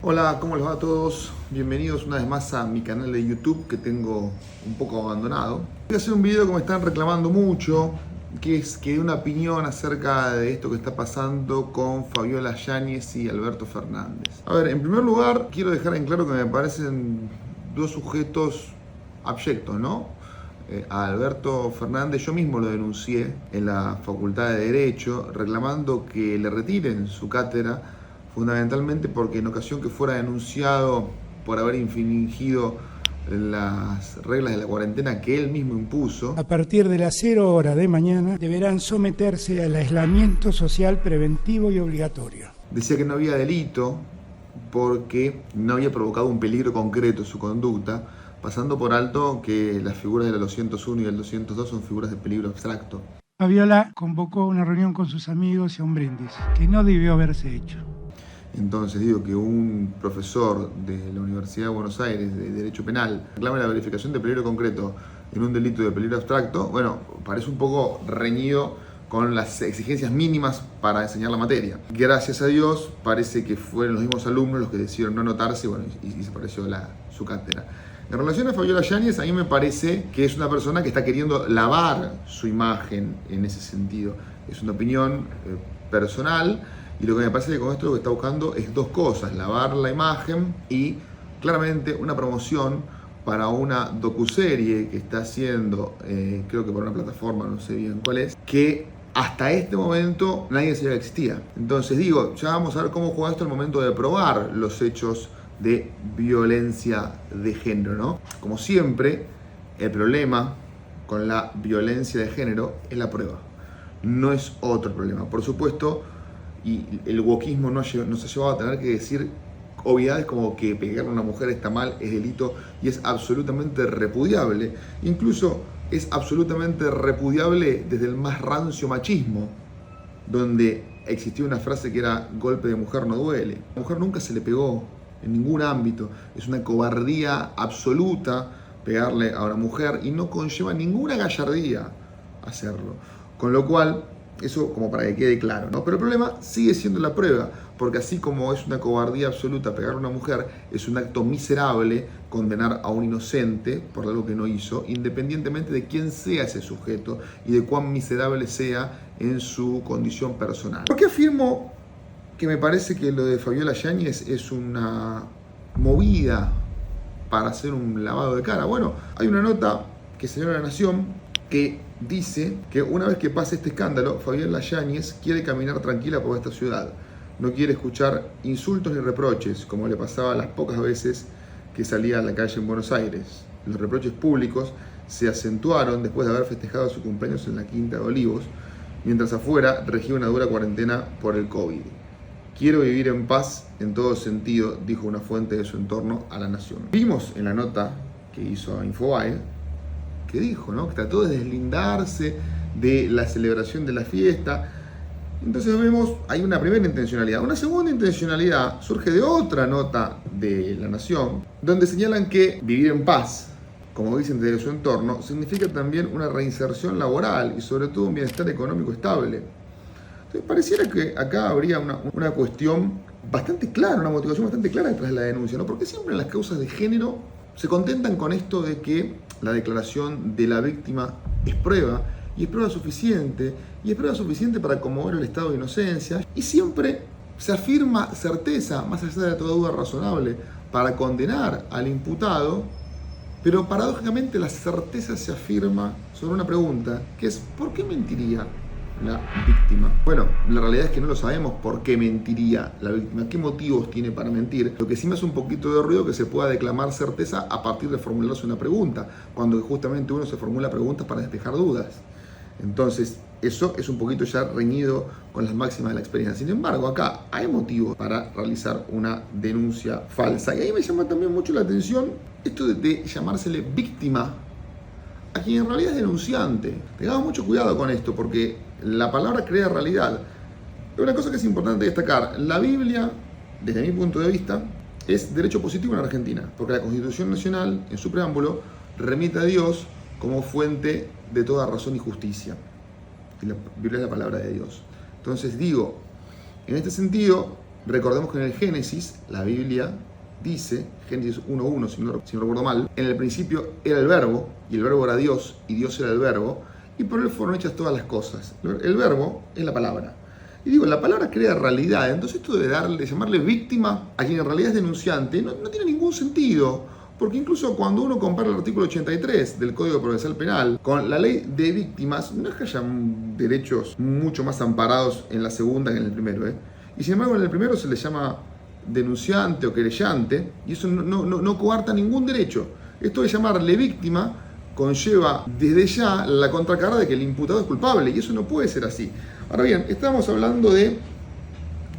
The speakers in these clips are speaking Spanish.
Hola, ¿cómo les va a todos? Bienvenidos una vez más a mi canal de YouTube que tengo un poco abandonado. Voy a hacer un video que me están reclamando mucho, que es que dé una opinión acerca de esto que está pasando con Fabiola Yáñez y Alberto Fernández. A ver, en primer lugar, quiero dejar en claro que me parecen dos sujetos abyectos, ¿no? A Alberto Fernández yo mismo lo denuncié en la Facultad de Derecho, reclamando que le retiren su cátedra, fundamentalmente porque en ocasión que fuera denunciado por haber infringido las reglas de la cuarentena que él mismo impuso, a partir de las 0 horas de mañana deberán someterse al aislamiento social preventivo y obligatorio. decía que no había delito porque no había provocado un peligro concreto en su conducta, pasando por alto que las figuras del 201 y del 202 son figuras de peligro abstracto. Fabiola convocó una reunión con sus amigos y a un brindis, que no debió haberse hecho. Entonces digo que un profesor de la Universidad de Buenos Aires de Derecho Penal reclame la verificación de peligro concreto en un delito de peligro abstracto, bueno, parece un poco reñido con las exigencias mínimas para enseñar la materia. Gracias a Dios parece que fueron los mismos alumnos los que decidieron no anotarse, bueno, y desapareció su cátedra. En relación a Fabiola Yáñez, a mí me parece que es una persona que está queriendo lavar su imagen en ese sentido. Es una opinión personal. Y lo que me parece que con esto lo que está buscando es dos cosas: lavar la imagen y claramente una promoción para una docuserie que está haciendo, creo que por una plataforma, no sé bien cuál es, que hasta este momento nadie sabía que existía. Entonces digo, ya vamos a ver cómo juega esto al momento de probar los hechos de violencia de género, ¿no? Como siempre, el problema con la violencia de género es la prueba, no es otro problema. Por supuesto, y el wokismo nos ha llevado a tener que decir obviedades como que pegarle a una mujer está mal, es delito y es absolutamente repudiable. Incluso es absolutamente repudiable desde el más rancio machismo, donde existía una frase que era golpe de mujer no duele. A la mujer nunca se le pegó en ningún ámbito, es una cobardía absoluta pegarle a una mujer y no conlleva ninguna gallardía hacerlo. Con lo cual, eso como para que quede claro, ¿no? Pero el problema sigue siendo la prueba, porque así como es una cobardía absoluta pegar a una mujer, es un acto miserable condenar a un inocente por algo que no hizo, independientemente de quién sea ese sujeto y de cuán miserable sea en su condición personal. ¿Por qué afirmo que me parece que lo de Fabiola Yáñez es una movida para hacer un lavado de cara? Bueno, hay una nota que salió en La Nación que dice que una vez que pase este escándalo, Fabiola Yáñez quiere caminar tranquila por esta ciudad. No quiere escuchar insultos ni reproches, como le pasaba las pocas veces que salía a la calle en Buenos Aires. Los reproches públicos se acentuaron después de haber festejado su cumpleaños en la Quinta de Olivos, mientras afuera regía una dura cuarentena por el COVID. Quiero vivir en paz en todo sentido, dijo una fuente de su entorno a La Nación. Vimos en la nota que hizo a Infobae que dijo, ¿no?, que trató de deslindarse de la celebración de la fiesta. Entonces vemos, hay una primera intencionalidad. Una segunda intencionalidad surge de otra nota de La Nación, donde señalan que vivir en paz, como dicen desde su entorno, significa también una reinserción laboral y sobre todo un bienestar económico estable. Entonces pareciera que acá habría una cuestión bastante clara, una motivación bastante clara detrás de la denuncia, ¿no? Porque siempre en las causas de género se contentan con esto de que la declaración de la víctima es prueba, y es prueba suficiente, y es prueba suficiente para conmover el estado de inocencia, y siempre se afirma certeza, más allá de toda duda razonable, para condenar al imputado, pero paradójicamente la certeza se afirma sobre una pregunta, que es ¿por qué mentiría la víctima? Bueno, la realidad es que no lo sabemos por qué mentiría la víctima, qué motivos tiene para mentir. Lo que sí me hace un poquito de ruido que se pueda declamar certeza a partir de formularse una pregunta, cuando justamente uno se formula preguntas para despejar dudas. Entonces, eso es un poquito ya reñido con las máximas de la experiencia. Sin embargo, acá hay motivos para realizar una denuncia falsa. Y ahí me llama también mucho la atención esto de llamársele víctima a quien en realidad es denunciante. Tengamos mucho cuidado con esto, porque la palabra crea realidad. Pero una cosa que es importante destacar: la Biblia, desde mi punto de vista, es derecho positivo en Argentina, porque la Constitución Nacional, en su preámbulo, remite a Dios como fuente de toda razón y justicia. Y la Biblia es la palabra de Dios. Entonces digo, en este sentido, Recordemos que en el Génesis, la Biblia dice, Génesis 1.1, si no recuerdo mal, en el principio era el verbo, y el verbo era Dios, y Dios era el verbo, y por él fueron hechas todas las cosas. El verbo es la palabra. Y digo, la palabra crea realidad, entonces esto de llamarle víctima a quien en realidad es denunciante, no tiene ningún sentido. Porque incluso cuando uno compara el artículo 83 del Código Procesal Penal con la ley de víctimas, no es que haya derechos mucho más amparados en la segunda que en el primero. Y sin embargo en el primero se le llama denunciante o querellante, y eso no coarta ningún derecho. Esto de llamarle víctima conlleva desde ya la contracara de que el imputado es culpable, y eso no puede ser así. Ahora bien, estamos hablando de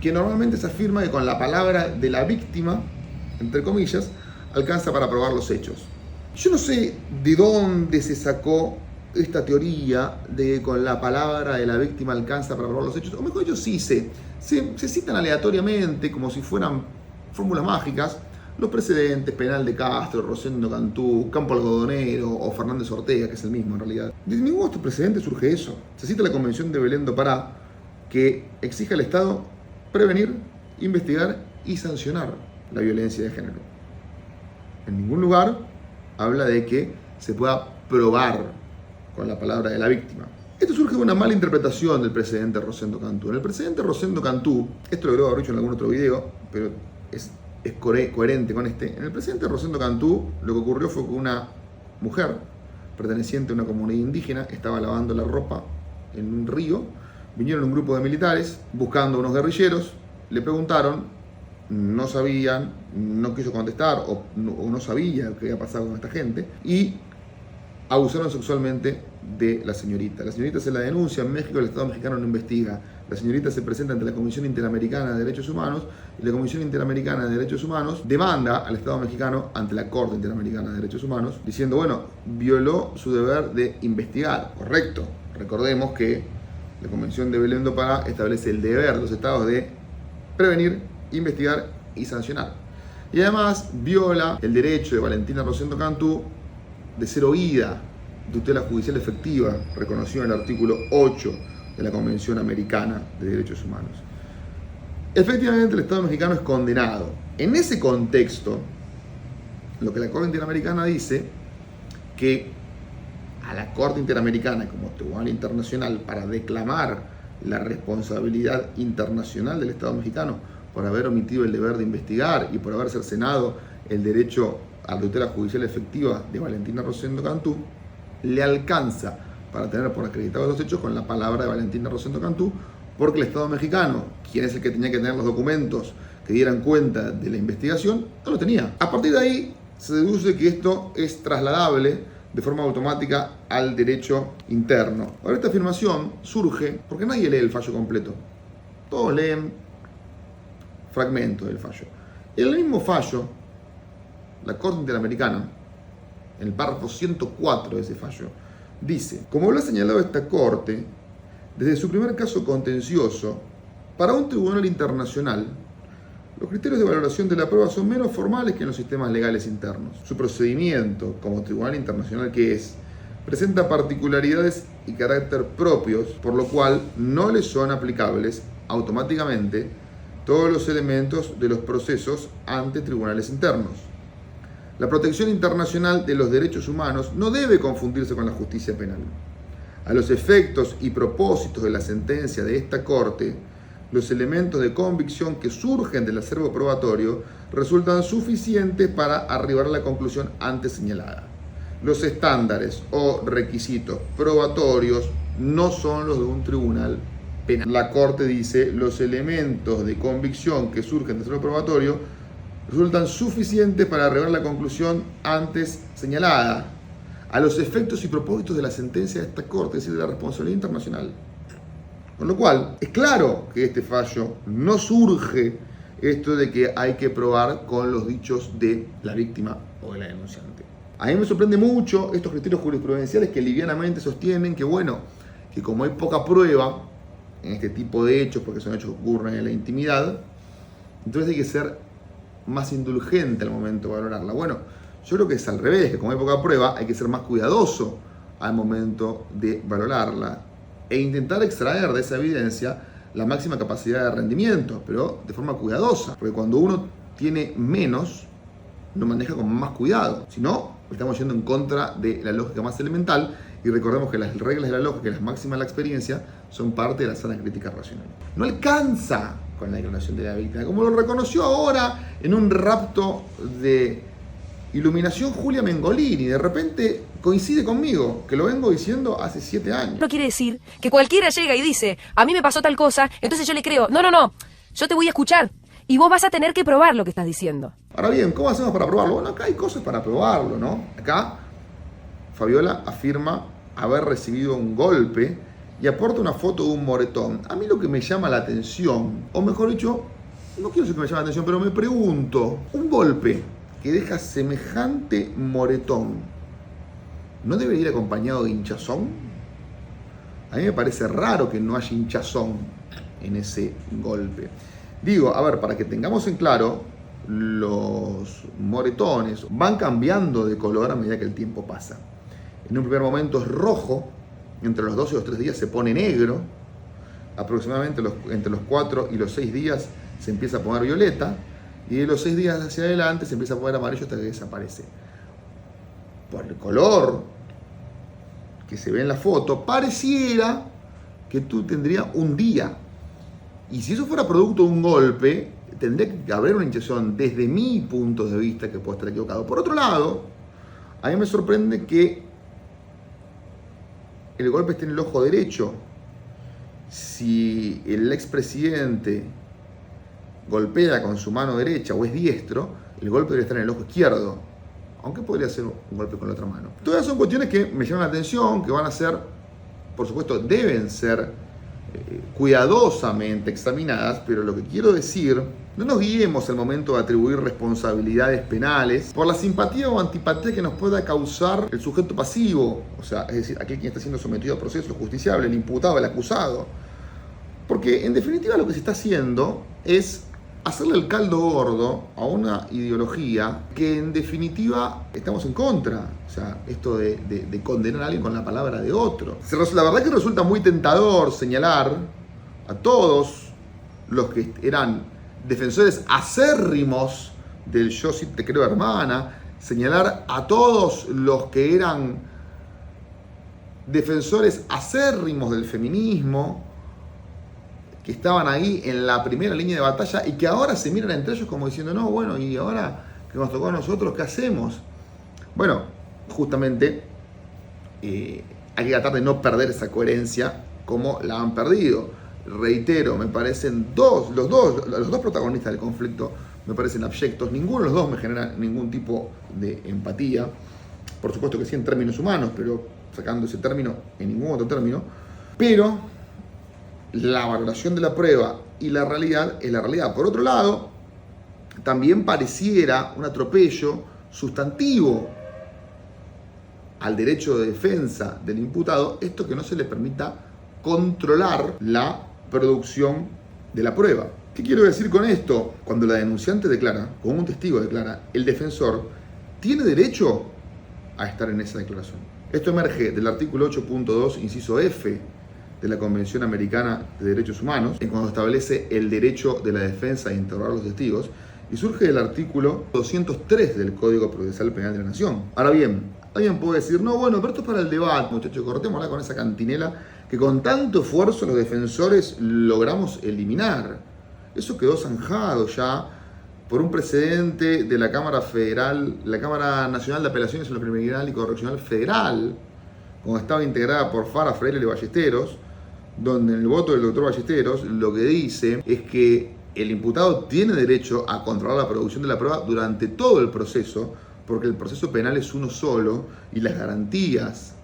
que normalmente se afirma que con la palabra de la víctima, entre comillas, alcanza para probar los hechos. Yo no sé de dónde se sacó esta teoría de que con la palabra de la víctima alcanza para probar los hechos, o mejor dicho, sí se citan aleatoriamente, como si fueran fórmulas mágicas, los precedentes, Penal de Castro, Rosendo Cantú, Campo Algodonero o Fernández Ortega, que es el mismo en realidad. De ningún otro precedente surge eso. Se cita la Convención de Belén do Pará, que exige al Estado prevenir, investigar y sancionar la violencia de género. En ningún lugar habla de que se pueda probar con la palabra de la víctima. Esto surge de una mala interpretación del precedente Rosendo Cantú. En el precedente Rosendo Cantú, esto lo creo haber dicho en algún otro video, pero es coherente con este. En el precedente Rosendo Cantú, lo que ocurrió fue que una mujer perteneciente a una comunidad indígena estaba lavando la ropa en un río. Vinieron un grupo de militares buscando a unos guerrilleros, le preguntaron, no sabían, no quiso contestar o no sabía qué había pasado con esta gente, y abusaron sexualmente de la señorita. La señorita se la denuncia en México, el Estado mexicano no investiga. La señorita se presenta ante la Comisión Interamericana de Derechos Humanos y la Comisión Interamericana de Derechos Humanos demanda al Estado mexicano ante la Corte Interamericana de Derechos Humanos diciendo, bueno, violó su deber de investigar. Correcto. Recordemos que la Convención de Belén do Pará establece el deber de los estados de prevenir, investigar y sancionar. Y además viola el derecho de Valentina Rosendo Cantú de ser oída, tutela judicial efectiva, reconocido en el artículo 8 de la Convención Americana de Derechos Humanos. Efectivamente, el Estado mexicano es condenado. En ese contexto, lo que la Corte Interamericana dice, que a la Corte Interamericana como tribunal internacional para declamar la responsabilidad internacional del Estado mexicano por haber omitido el deber de investigar y por haber cercenado el derecho a la tutela judicial efectiva de Valentina Rosendo Cantú, le alcanza para tener por acreditados los hechos con la palabra de Valentina Rosendo Cantú, porque el Estado mexicano, quien es el que tenía que tener los documentos que dieran cuenta de la investigación, no lo tenía. A partir de ahí se deduce que esto es trasladable de forma automática al derecho interno. Ahora, esta afirmación surge porque nadie lee el fallo completo. Todos leen fragmentos del fallo. En el mismo fallo, la Corte Interamericana, en el párrafo 104 de ese fallo, dice, como lo ha señalado esta Corte, desde su primer caso contencioso, para un tribunal internacional, los criterios de valoración de la prueba son menos formales que en los sistemas legales internos. Su procedimiento, como tribunal internacional que es, presenta particularidades y carácter propios, por lo cual no le son aplicables automáticamente todos los elementos de los procesos ante tribunales internos. La protección internacional de los derechos humanos no debe confundirse con la justicia penal. A los efectos y propósitos de la sentencia de esta Corte, los elementos de convicción que surgen del acervo probatorio resultan suficientes para arribar a la conclusión antes señalada. Los estándares o requisitos probatorios no son los de un tribunal penal. La Corte dice, los elementos de convicción que surgen del acervo probatorio resultan suficientes para arribar a la conclusión antes señalada, a los efectos y propósitos de la sentencia de esta Corte, es decir, de la responsabilidad internacional. Con lo cual, es claro que este fallo no surge esto de que hay que probar con los dichos de la víctima o de la denunciante. A mí me sorprende mucho estos criterios jurisprudenciales que livianamente sostienen que, bueno, que como hay poca prueba en este tipo de hechos, porque son hechos que ocurren en la intimidad, entonces hay que ser más indulgente al momento de valorarla. Bueno, yo creo que es al revés, que como hay poca prueba, hay que ser más cuidadoso al momento de valorarla e intentar extraer de esa evidencia la máxima capacidad de rendimiento, pero de forma cuidadosa, porque cuando uno tiene menos, lo maneja con más cuidado, si no, estamos yendo en contra de la lógica más elemental, y recordemos que las reglas de la lógica y las máximas de la experiencia son parte de la sana crítica racional. No alcanza con la declaración de la víctima, como lo reconoció ahora en un rapto de iluminación Julia Mengolini, de repente coincide conmigo, que lo vengo diciendo hace 7 años. No quiere decir que cualquiera llega y dice, a mí me pasó tal cosa, entonces yo le creo. No, yo te voy a escuchar y vos vas a tener que probar lo que estás diciendo. Ahora bien, ¿cómo hacemos para probarlo? Bueno, acá hay cosas para probarlo, ¿no? Acá Fabiola afirma haber recibido un golpe y aporta una foto de un moretón. A mí lo que me llama la atención, o mejor dicho, no quiero decir que me llama la atención, pero me pregunto, un golpe que deja semejante moretón, ¿no debería ir acompañado de hinchazón? A mí me parece raro que no haya hinchazón en ese golpe. Digo, a ver, para que tengamos en claro, los moretones van cambiando de color a medida que el tiempo pasa. En un primer momento es rojo, entre los 2 y los 3 días se pone negro, aproximadamente entre los 4 y los 6 días se empieza a poner violeta, y de los 6 días hacia adelante se empieza a poner amarillo hasta que desaparece. Por el color que se ve en la foto, pareciera que tú tendrías un día. Y si eso fuera producto de un golpe, tendría que haber una hinchazón desde mi punto de vista, que puedo estar equivocado. Por otro lado, a mí me sorprende que el golpe esté en el ojo derecho. Si el expresidente golpea con su mano derecha o es diestro, el golpe debe estar en el ojo izquierdo, aunque podría ser un golpe con la otra mano. Todas son cuestiones que me llaman la atención, que van a ser, por supuesto, deben ser cuidadosamente examinadas, pero lo que quiero decir, no nos guiemos al momento de atribuir responsabilidades penales por la simpatía o antipatía que nos pueda causar el sujeto pasivo, o sea, es decir, aquel quien está siendo sometido a proceso justiciable, el imputado, el acusado. Porque en definitiva lo que se está haciendo es hacerle el caldo gordo a una ideología que en definitiva estamos en contra. O sea, esto de condenar a alguien con la palabra de otro. La verdad que resulta muy tentador señalar a todos los que eran defensores acérrimos del yo sí te creo hermana, señalar a todos los que eran defensores acérrimos del feminismo, que estaban ahí en la primera línea de batalla y que ahora se miran entre ellos como diciendo, no, bueno, y ahora que nos tocó a nosotros, ¿qué hacemos? Bueno, justamente hay que tratar de no perder esa coherencia como la han perdido. Reitero, me parecen los dos protagonistas del conflicto me parecen abyectos, ninguno de los dos me genera ningún tipo de empatía, por supuesto que sí en términos humanos, pero sacando ese término en ningún otro término, pero la valoración de la prueba y la realidad es la realidad. Por otro lado, también pareciera un atropello sustantivo al derecho de defensa del imputado, esto que no se le permita controlar la producción de la prueba. ¿Qué quiero decir con esto? Cuando la denunciante declara, como un testigo declara, el defensor tiene derecho a estar en esa declaración. Esto emerge del artículo 8.2, inciso F, de la Convención Americana de Derechos Humanos, en cuando establece el derecho de la defensa a interrogar a los testigos, y surge del artículo 203 del Código Procesal Penal de la Nación. Ahora bien, alguien puede decir, no, bueno, pero esto es para el debate, muchachos, cortémosla con esa cantinela que con tanto esfuerzo los defensores logramos eliminar. Eso quedó zanjado ya por un precedente de la Cámara Federal, la Cámara Nacional de Apelaciones en lo Criminal y Correccional Federal, cuando estaba integrada por Fara, Freire y Ballesteros, donde en el voto del doctor Ballesteros lo que dice es que el imputado tiene derecho a controlar la producción de la prueba durante todo el proceso, porque el proceso penal es uno solo y las garantías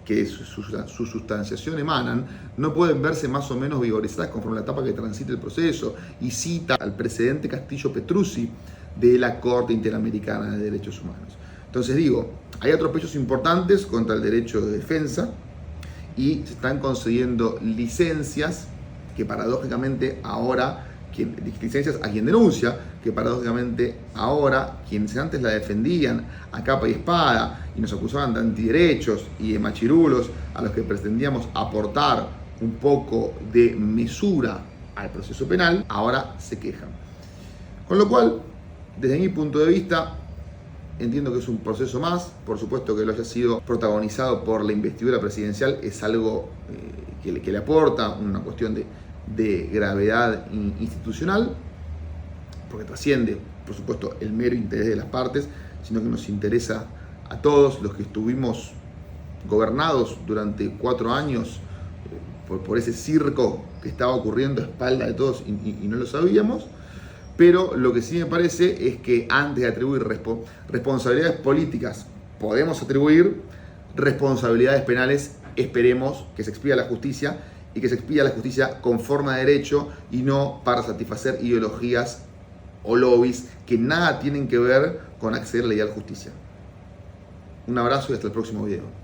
que de su sustanciación emanan no pueden verse más o menos vigorizadas conforme a la etapa que transite el proceso, y cita al precedente Castillo Petruzzi de la Corte Interamericana de Derechos Humanos. Entonces digo, hay atropellos importantes contra el derecho de defensa y se están concediendo licencias que paradójicamente ahora, licencias a quien denuncia, que paradójicamente ahora, quienes antes la defendían a capa y espada y nos acusaban de antiderechos y de machirulos a los que pretendíamos aportar un poco de mesura al proceso penal, ahora se quejan. Con lo cual, desde mi punto de vista, entiendo que es un proceso más. Por supuesto que lo haya sido protagonizado por la investidura presidencial es algo que le aporta una cuestión de gravedad institucional, porque trasciende, por supuesto, el mero interés de las partes, sino que nos interesa a todos los que estuvimos gobernados durante 4 años por ese circo que estaba ocurriendo a espalda de todos y no lo sabíamos. Pero lo que sí me parece es que antes de atribuir responsabilidades políticas, podemos atribuir responsabilidades penales. Esperemos que se expida la justicia y que se expida la justicia con forma de derecho y no para satisfacer ideologías o lobbies que nada tienen que ver con acceder a la legal justicia. Un abrazo y hasta el próximo video.